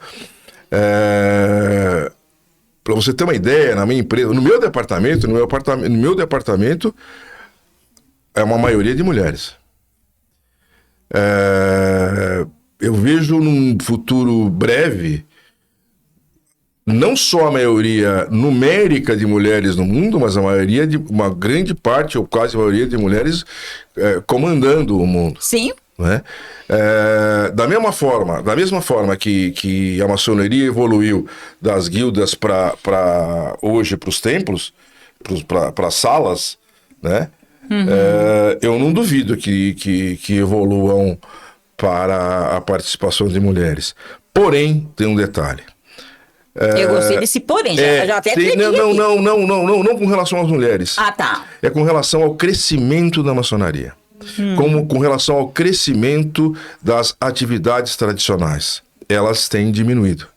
para você ter uma ideia, na minha empresa, no meu departamento é uma maioria de mulheres. Eu vejo num futuro breve não só a maioria numérica de mulheres no mundo, mas uma grande parte, ou quase a maioria de mulheres comandando o mundo. Sim. Né? Da mesma forma que a maçonaria evoluiu das guildas para hoje para os templos, para as salas, né? Eu não duvido que evoluam para a participação de mulheres. Porém, tem um detalhe. Eu gostei desse porém, já até não com relação às mulheres. Ah, tá. É com relação ao crescimento da maçonaria. Como com relação ao crescimento das atividades tradicionais. Elas têm diminuído.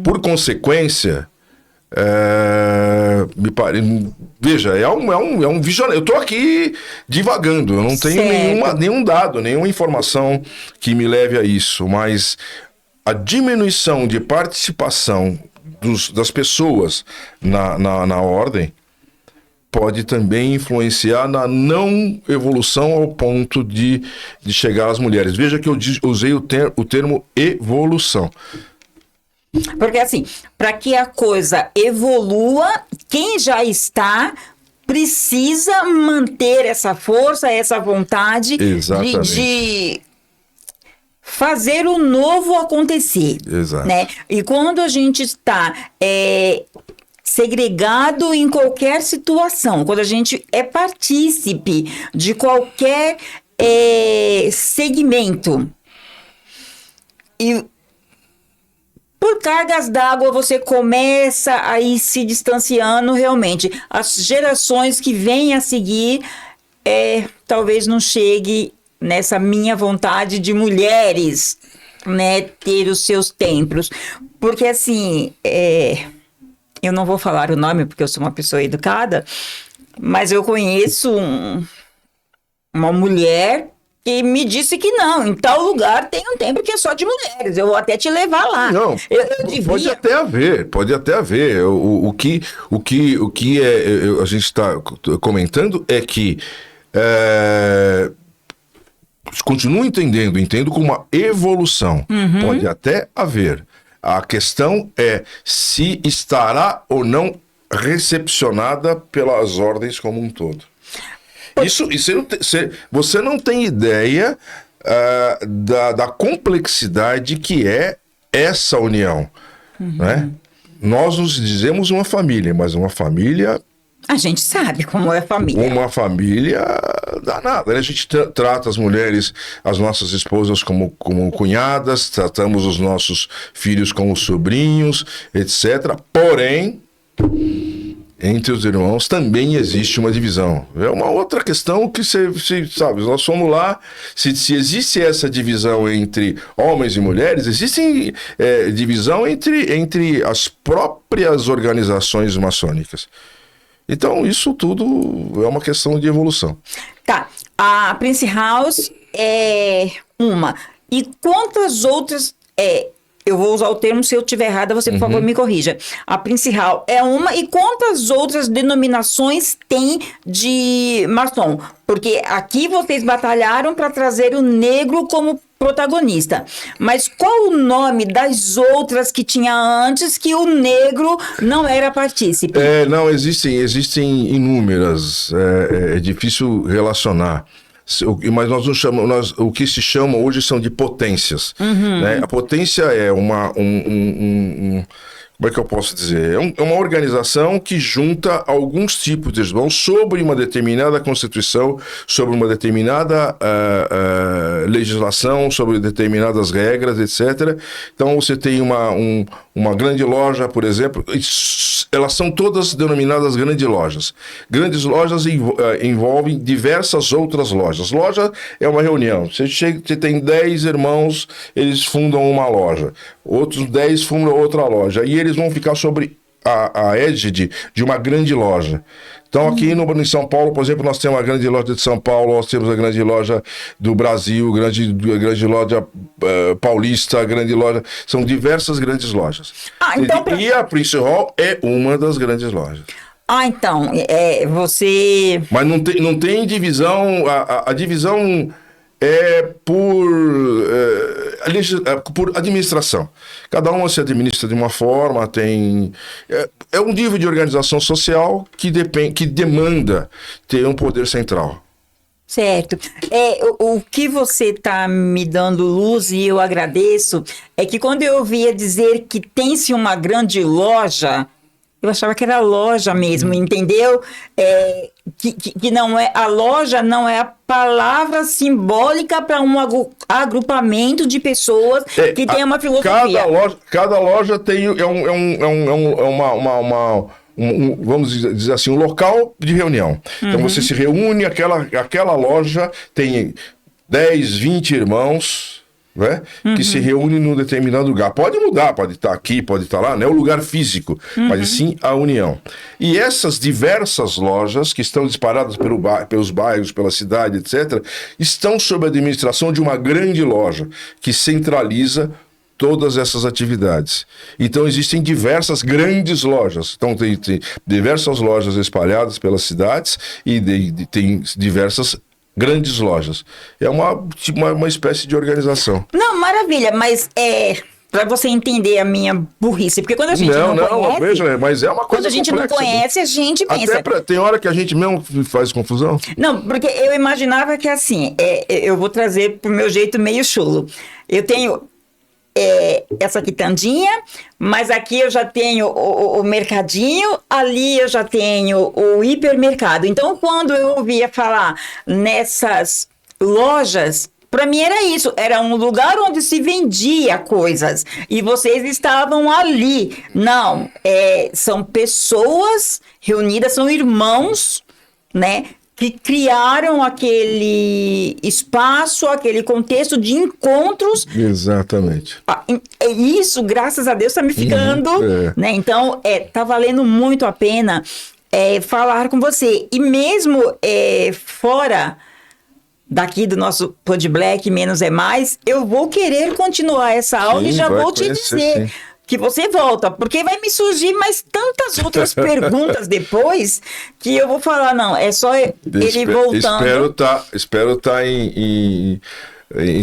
Por consequência, veja, é um visionário. Eu estou aqui divagando, eu não tenho nenhum dado, nenhuma informação que me leve a isso, mas a diminuição de participação das pessoas na ordem pode também influenciar na não evolução ao ponto de chegar às mulheres. Veja que eu usei o termo evolução. Porque assim, para que a coisa evolua, quem já está precisa manter essa força, essa vontade de fazer o novo acontecer. Exato. Né? E quando a gente está segregado em qualquer situação, quando a gente é partícipe de qualquer segmento, e por cargas d'água você começa a ir se distanciando realmente. As gerações que vêm a seguir talvez não chegue nessa minha vontade de mulheres, né, ter os seus templos. Porque assim, eu não vou falar o nome porque eu sou uma pessoa educada, mas eu conheço uma mulher que me disse que não, em tal lugar tem um templo que é só de mulheres, eu vou até te levar lá. Não, eu devia... pode até haver. O que a gente está comentando é que continuo entendo como uma evolução. Pode até haver. A questão é se estará ou não recepcionada pelas ordens como um todo. Você não tem ideia da complexidade que é essa união. Né? Nós nos dizemos uma família, mas uma família... A gente sabe como é família. Uma família danada. Né? A gente trata as mulheres, as nossas esposas como cunhadas, tratamos os nossos filhos como sobrinhos, etc. Porém, entre os irmãos também existe uma divisão. É uma outra questão que você sabe, nós fomos lá, se existe essa divisão entre homens e mulheres, existe divisão entre as próprias organizações maçônicas. Então, isso tudo é uma questão de evolução. Tá. A Prince House é uma. E quantas outras... eu vou usar o termo, se eu estiver errada, você, por favor, me corrija. A Prince House é uma. E quantas outras denominações tem de maçom? Porque aqui vocês batalharam para trazer o negro como protagonista. Mas qual o nome das outras que tinha antes que o negro não era partícipe? Não, existem inúmeras. É difícil relacionar. Mas nós não chamamos, o que se chama hoje são de potências. Né? A potência é como é que eu posso dizer? É uma organização que junta alguns tipos de irmãos sobre uma determinada constituição, sobre uma determinada legislação, sobre determinadas regras, etc. Então você tem uma grande loja, por exemplo, elas são todas denominadas grandes lojas. Grandes lojas envolvem diversas outras lojas. Loja é uma reunião. Você tem 10 irmãos, eles fundam uma loja. Outros 10 fundam outra loja. E eles vão ficar sobre a égide de uma grande loja. Então aqui em São Paulo, por exemplo, nós temos a grande loja de São Paulo, nós temos a grande loja do Brasil, a grande loja paulista, a grande loja... São diversas grandes lojas. E a Prince Hall é uma das grandes lojas. Então, você... Mas não tem divisão, a divisão é por... por administração. Cada uma se administra de uma forma, é um nível de organização social que demanda ter um poder central. Certo. O que você está me dando luz, e eu agradeço, é que quando eu ouvia dizer que tem-se uma grande loja, eu achava que era loja mesmo, entendeu? Que não é, a loja não é a palavra simbólica para um agrupamento de pessoas que tem uma filosofia. Cada loja tem vamos dizer assim, um local de reunião. Então você se reúne, aquela loja tem 10, 20 irmãos, né, que se reúnem num determinado lugar. Pode mudar, pode estar aqui, pode estar lá, não é o lugar físico, mas sim a união. E essas diversas lojas que estão disparadas pelos bairros, pela cidade, etc., estão sob a administração de uma grande loja que centraliza todas essas atividades. Então existem diversas grandes lojas. Então tem diversas lojas espalhadas pelas cidades e tem diversas grandes lojas. É uma espécie de organização. Não, maravilha, mas para você entender a minha burrice, porque quando a gente não conhece... Veja, mas é uma coisa quando a gente complexa, não conhece, a gente pensa... Tem hora que a gente mesmo faz confusão. Não, porque eu imaginava que assim, eu vou trazer pro meu jeito meio chulo. Eu tenho... essa quitandinha, mas aqui eu já tenho o mercadinho, ali eu já tenho o hipermercado. Então, quando eu ouvia falar nessas lojas, para mim era isso, era um lugar onde se vendia coisas e vocês estavam ali. Não, são pessoas reunidas, são irmãos, né? Que criaram aquele espaço, aquele contexto de encontros. Exatamente. Isso, graças a Deus, está me ficando. Né? Então, tá valendo muito a pena falar com você. E mesmo fora daqui do nosso Pod Black, Menos é Mais, eu vou querer continuar essa aula e já vou te dizer... Sim. Que você volta, porque vai me surgir mais tantas outras perguntas depois que eu vou falar, não, é só ele voltando. Espero estar em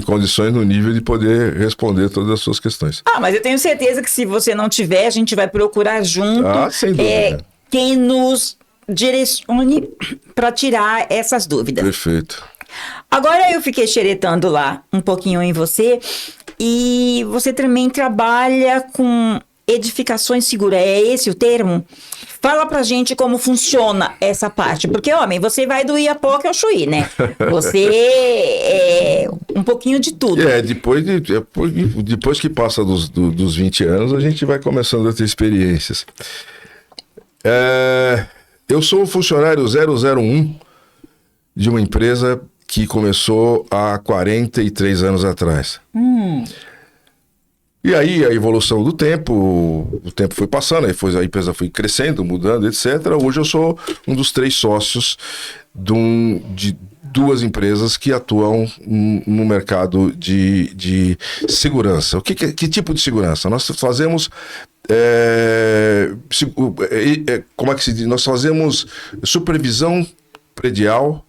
condições no nível de poder responder todas as suas questões. Mas eu tenho certeza que se você não tiver, a gente vai procurar junto sem dúvida. Quem nos direcione para tirar essas dúvidas. Perfeito. Agora eu fiquei xeretando lá um pouquinho em você, e você também trabalha com edificações seguras, é esse o termo? Fala pra gente como funciona essa parte, porque, você vai do Iapoca ao Chuí, né? Você é um pouquinho de tudo. Depois que passa dos 20 anos, a gente vai começando a ter experiências. Eu sou o funcionário 001 de uma empresa que começou há 43 anos atrás. E aí a evolução do tempo, o tempo foi passando, a empresa foi crescendo, mudando, etc. Hoje eu sou um dos 3 sócios de 2 empresas que atuam no mercado de segurança. Que tipo de segurança? Nós fazemos... como é que se diz? Nós fazemos supervisão predial,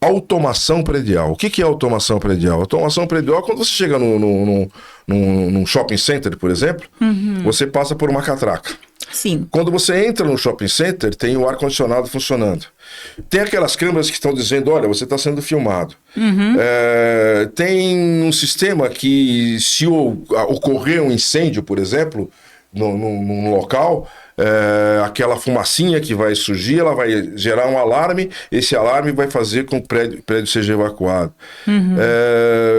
automação predial. O que é automação predial? Automação predial é quando você chega num shopping center, por exemplo, você passa por uma catraca. Sim. Quando você entra no shopping center, tem o ar-condicionado funcionando. Tem aquelas câmeras que estão dizendo, olha, você está sendo filmado. Tem um sistema que, se ocorrer um incêndio, por exemplo, num local... aquela fumacinha que vai surgir, ela vai gerar um alarme, esse alarme vai fazer com que o prédio seja evacuado.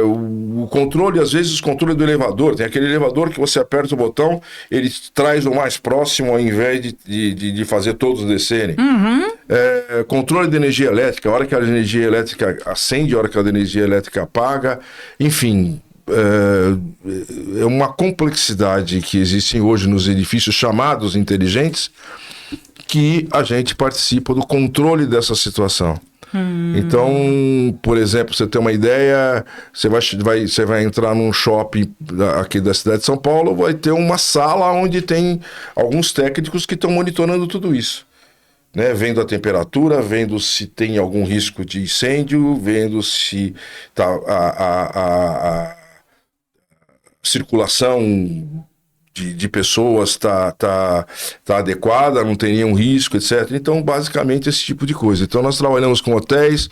O controle, às vezes, o controle do elevador, tem aquele elevador que você aperta o botão, ele traz o mais próximo ao invés de fazer todos descerem. Controle de energia elétrica, a hora que a energia elétrica acende, a hora que a energia elétrica apaga, enfim... É uma complexidade que existe hoje nos edifícios chamados inteligentes, que a gente participa do controle dessa situação. Então, por exemplo, você tem uma ideia, você vai entrar num shopping aqui da cidade de São Paulo, vai ter uma sala onde tem alguns técnicos que estão monitorando tudo isso. Né, vendo a temperatura, vendo se tem algum risco de incêndio, vendo se circulação de pessoas tá adequada, não tem nenhum risco, etc. Então, basicamente, esse tipo de coisa. Então, nós trabalhamos com hotéis,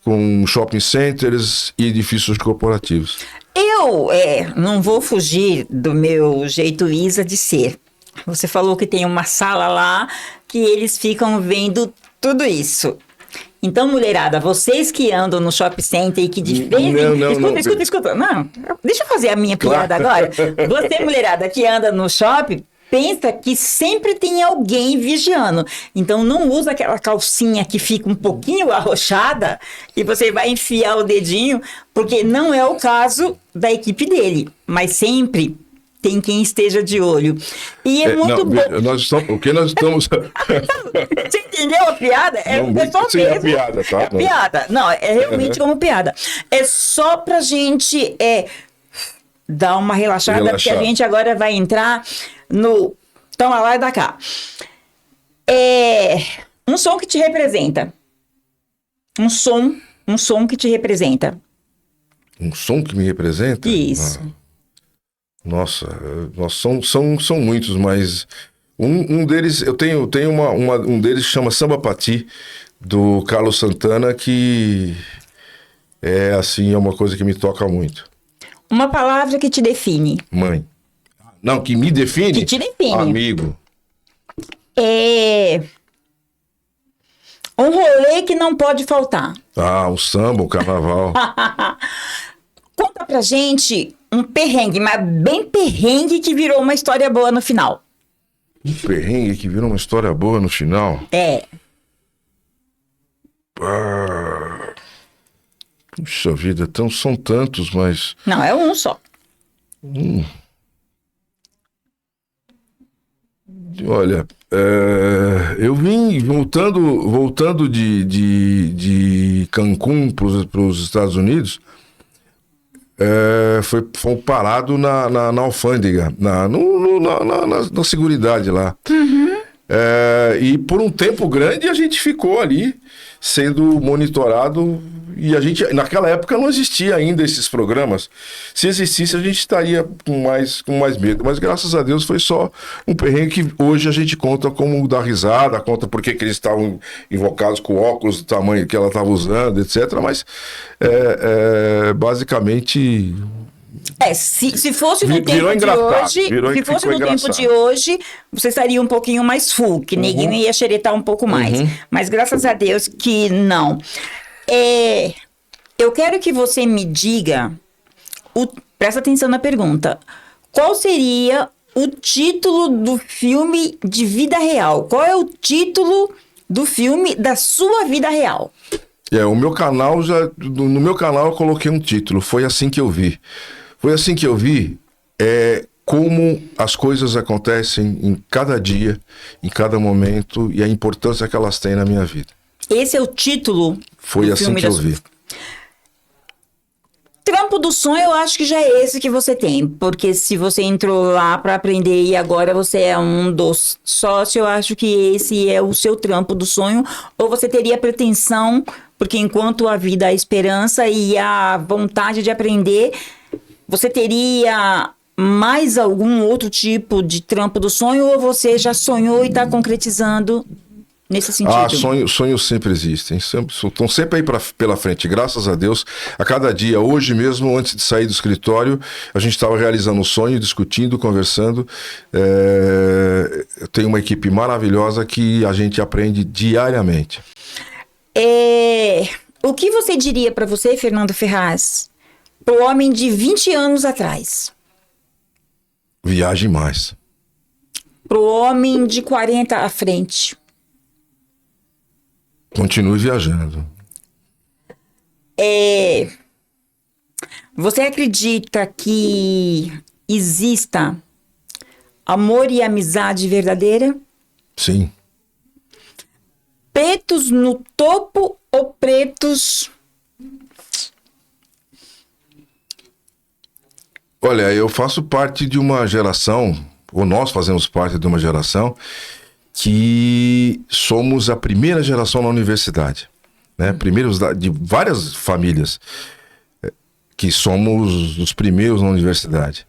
com shopping centers e edifícios corporativos. Eu não vou fugir do meu jeito Isa de ser. Você falou que tem uma sala lá que eles ficam vendo tudo isso. Então, mulherada, vocês que andam no shopping center e que de vez escuta. Não, deixa eu fazer a minha piada agora. Você, mulherada, que anda no shopping, pensa que sempre tem alguém vigiando. Então, não usa aquela calcinha que fica um pouquinho arrochada e você vai enfiar o dedinho, porque não é o caso da equipe dele. Mas sempre tem quem esteja de olho. E é muito bom. O que nós estamos... Você entendeu a piada? Sim, é piada, tá? É piada. Não, é realmente como piada. É só pra gente dar uma relaxada, porque a gente agora vai entrar no toma lá e dá cá. Um som que te representa. Um som que te representa. Um som que me representa? Isso. Nossa, são muitos, mas um deles, eu tenho um deles que chama Samba Pati, do Carlos Santana, que é assim, é uma coisa que me toca muito. Uma palavra que te define. Mãe. Não, que me define? Que te define. Amigo. Um rolê que não pode faltar. O samba, o carnaval. Conta pra gente um perrengue, mas bem perrengue que virou uma história boa no final. Um perrengue que virou uma história boa no final? Puxa vida, são tantos, mas... Não, é um só. Olha, eu vim voltando de Cancún para os Estados Unidos, fomos parados na alfândega, na seguridade lá. E por um tempo grande a gente ficou ali sendo monitorado, e a gente, naquela época não existia ainda esses programas. Se existisse, a gente estaria com mais medo, mas graças a Deus foi só um perrengue que hoje a gente conta como dar risada, conta porque que eles estavam invocados com óculos do tamanho que ela estava usando, etc. Mas basicamente... Se fosse no tempo de hoje, se fosse no tempo de hoje, você estaria um pouquinho mais full, que ninguém ia xeretar um pouco mais. Mas graças a Deus que não. Eu quero que você me diga, presta atenção na pergunta, qual seria o título do filme de vida real? Qual é o título do filme da sua vida real? No meu canal eu coloquei um título, Foi Assim Que Eu Vi. Foi assim que eu vi como as coisas acontecem em cada dia, em cada momento, e a importância que elas têm na minha vida. Esse é o título Foi Assim Que Eu Vi. Trampo do sonho, eu acho que já é esse que você tem, porque se você entrou lá para aprender e agora você é um dos sócios, eu acho que esse é o seu trampo do sonho, ou você teria pretensão, porque enquanto a vida, a esperança e a vontade de aprender, você teria mais algum outro tipo de trampo do sonho, ou você já sonhou e está concretizando nesse sentido? Sonhos sempre existem, estão sempre aí pela frente, graças a Deus. A cada dia, hoje mesmo, antes de sair do escritório, a gente estava realizando um sonho, discutindo, conversando. Eu tenho uma equipe maravilhosa que a gente aprende diariamente. O que você diria para você, Fernando Ferraz, para o homem de 20 anos atrás? Viaje mais. Para o homem de 40 à frente? Continue viajando. Você acredita que exista amor e amizade verdadeira? Sim. Pretos no topo ou pretos... Olha, eu faço parte de uma geração, ou nós fazemos parte de uma geração, que somos a primeira geração na universidade, né? Primeiros de várias famílias, que somos os primeiros na universidade.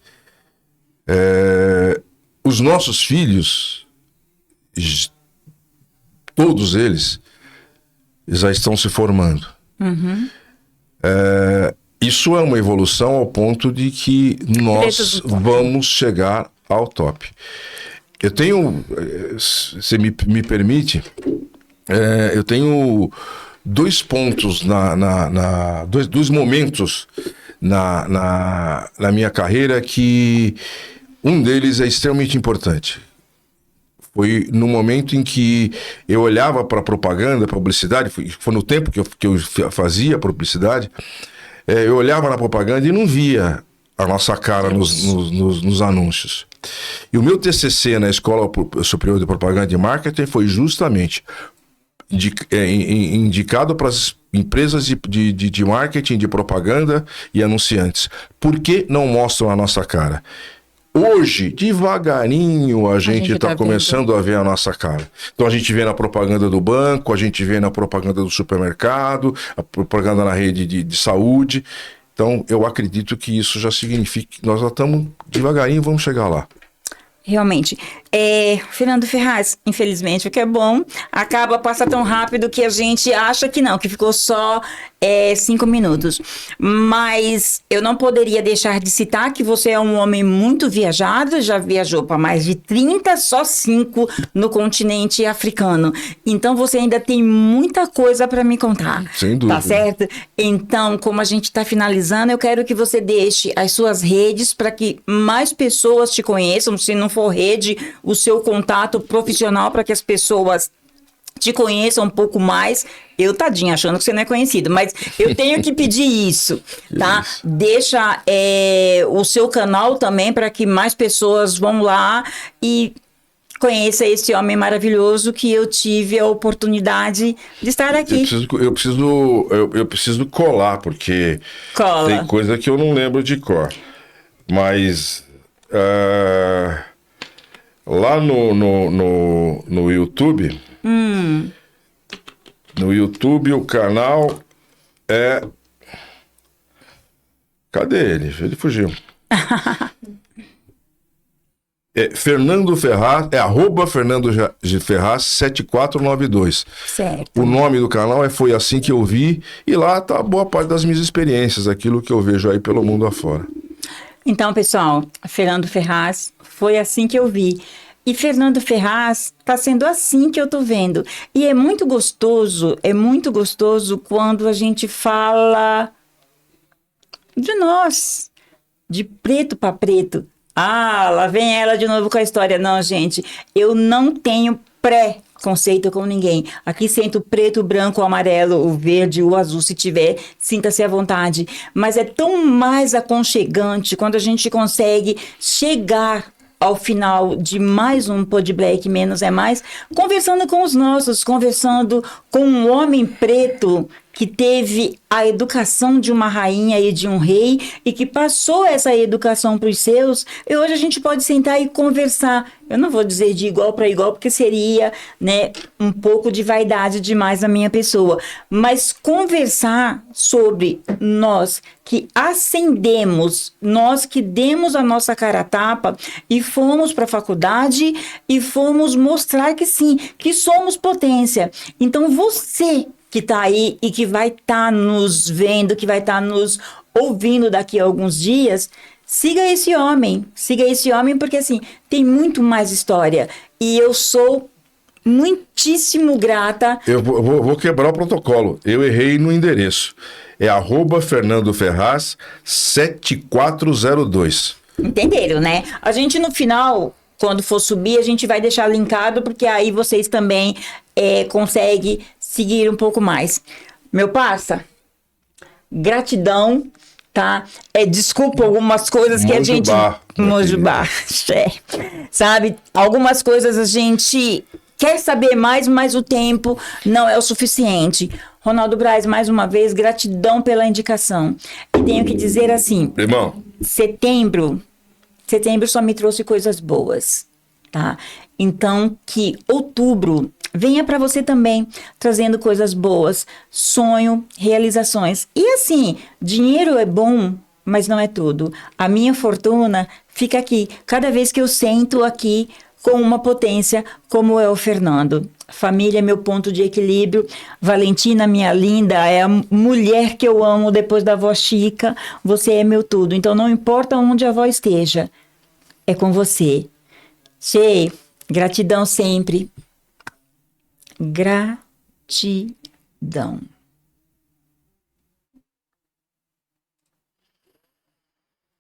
Os nossos filhos, todos eles, já estão se formando. Isso é uma evolução ao ponto de que nós vamos chegar ao top. Eu tenho, se me permite, eu tenho dois pontos, dois momentos na minha carreira que um deles é extremamente importante. Foi no momento em que eu olhava para a propaganda, publicidade, foi no tempo que eu fazia publicidade, eu olhava na propaganda e não via a nossa cara nos anúncios. E o meu TCC na Escola Superior de Propaganda e Marketing foi justamente indicado para as empresas de marketing, de propaganda e anunciantes. Por que não mostram a nossa cara? Hoje, devagarinho, a gente está começando a ver a nossa cara. Então a gente vê na propaganda do banco, a gente vê na propaganda do supermercado, a propaganda na rede de saúde. Então eu acredito que isso já significa que nós já estamos devagarinho, vamos chegar lá. Realmente. Fernando Ferraz, infelizmente, o que é bom, passa tão rápido que a gente acha que não, que ficou só 5 minutos. Mas eu não poderia deixar de citar que você é um homem muito viajado, já viajou para mais de 30, só 5 no continente africano. Então você ainda tem muita coisa para me contar. Sem dúvida. Tá certo? Então, como a gente está finalizando, eu quero que você deixe as suas redes para que mais pessoas te conheçam, se não for rede, o seu contato profissional para que as pessoas te conheçam um pouco mais. Eu, tadinha, achando que você não é conhecido, mas eu tenho que pedir isso, tá? Isso. Deixa o seu canal também para que mais pessoas vão lá e conheça esse homem maravilhoso que eu tive a oportunidade de estar aqui. Eu preciso colar, porque tem coisa que eu não lembro de cor. Mas lá no YouTube, no YouTube o canal é... Cadê ele? Ele fugiu. Fernando Ferraz, @Fernando Ferraz 7492. Certo. O nome do canal Foi Assim Que Eu Vi, e lá tá boa parte das minhas experiências, aquilo que eu vejo aí pelo mundo afora. Então, pessoal, Fernando Ferraz, Foi Assim Que Eu Vi. E Fernando Ferraz está sendo assim que eu tô vendo. E é muito gostoso quando a gente fala de nós, de preto para preto. Lá vem ela de novo com a história. Não, gente, eu não tenho preconceito com ninguém. Aqui sento o preto, o branco, o amarelo, o verde, o azul, se tiver, sinta-se à vontade. Mas é tão mais aconchegante quando a gente consegue chegar ao final de mais um Pod Black Menos é Mais, conversando com os nossos, conversando com um homem preto que teve a educação de uma rainha e de um rei e que passou essa educação para os seus, e hoje a gente pode sentar e conversar. Eu não vou dizer de igual para igual, porque seria, né, um pouco de vaidade demais na minha pessoa, mas conversar sobre nós que ascendemos, nós que demos a nossa cara a tapa e fomos para a faculdade e fomos mostrar que sim, que somos potência. Então você que está aí e que vai estar nos vendo, que vai estar nos ouvindo daqui a alguns dias, siga esse homem porque assim, tem muito mais história e eu sou muitíssimo grata. Eu vou quebrar o protocolo, eu errei no endereço, é @Fernando Ferraz 7402. Entenderam, né? A gente no final, quando for subir, a gente vai deixar linkado, porque aí vocês também conseguem seguir um pouco mais. Meu parça, gratidão, tá? Desculpa algumas coisas que a gente... Mojubá. Sabe? Algumas coisas a gente quer saber mais, mas o tempo não é o suficiente. Ronaldo Braz, mais uma vez, gratidão pela indicação. E tenho que dizer assim... Irmão. Setembro só me trouxe coisas boas, tá? Então, que outubro venha para você também, trazendo coisas boas, sonho, realizações. E assim, dinheiro é bom, mas não é tudo. A minha fortuna fica aqui. Cada vez que eu sento aqui com uma potência, como é o Fernando. Família é meu ponto de equilíbrio. Valentina, minha linda, é a mulher que eu amo depois da avó Chica. Você é meu tudo. Então, não importa onde a avó esteja, é com você. Che, gratidão sempre. Gratidão.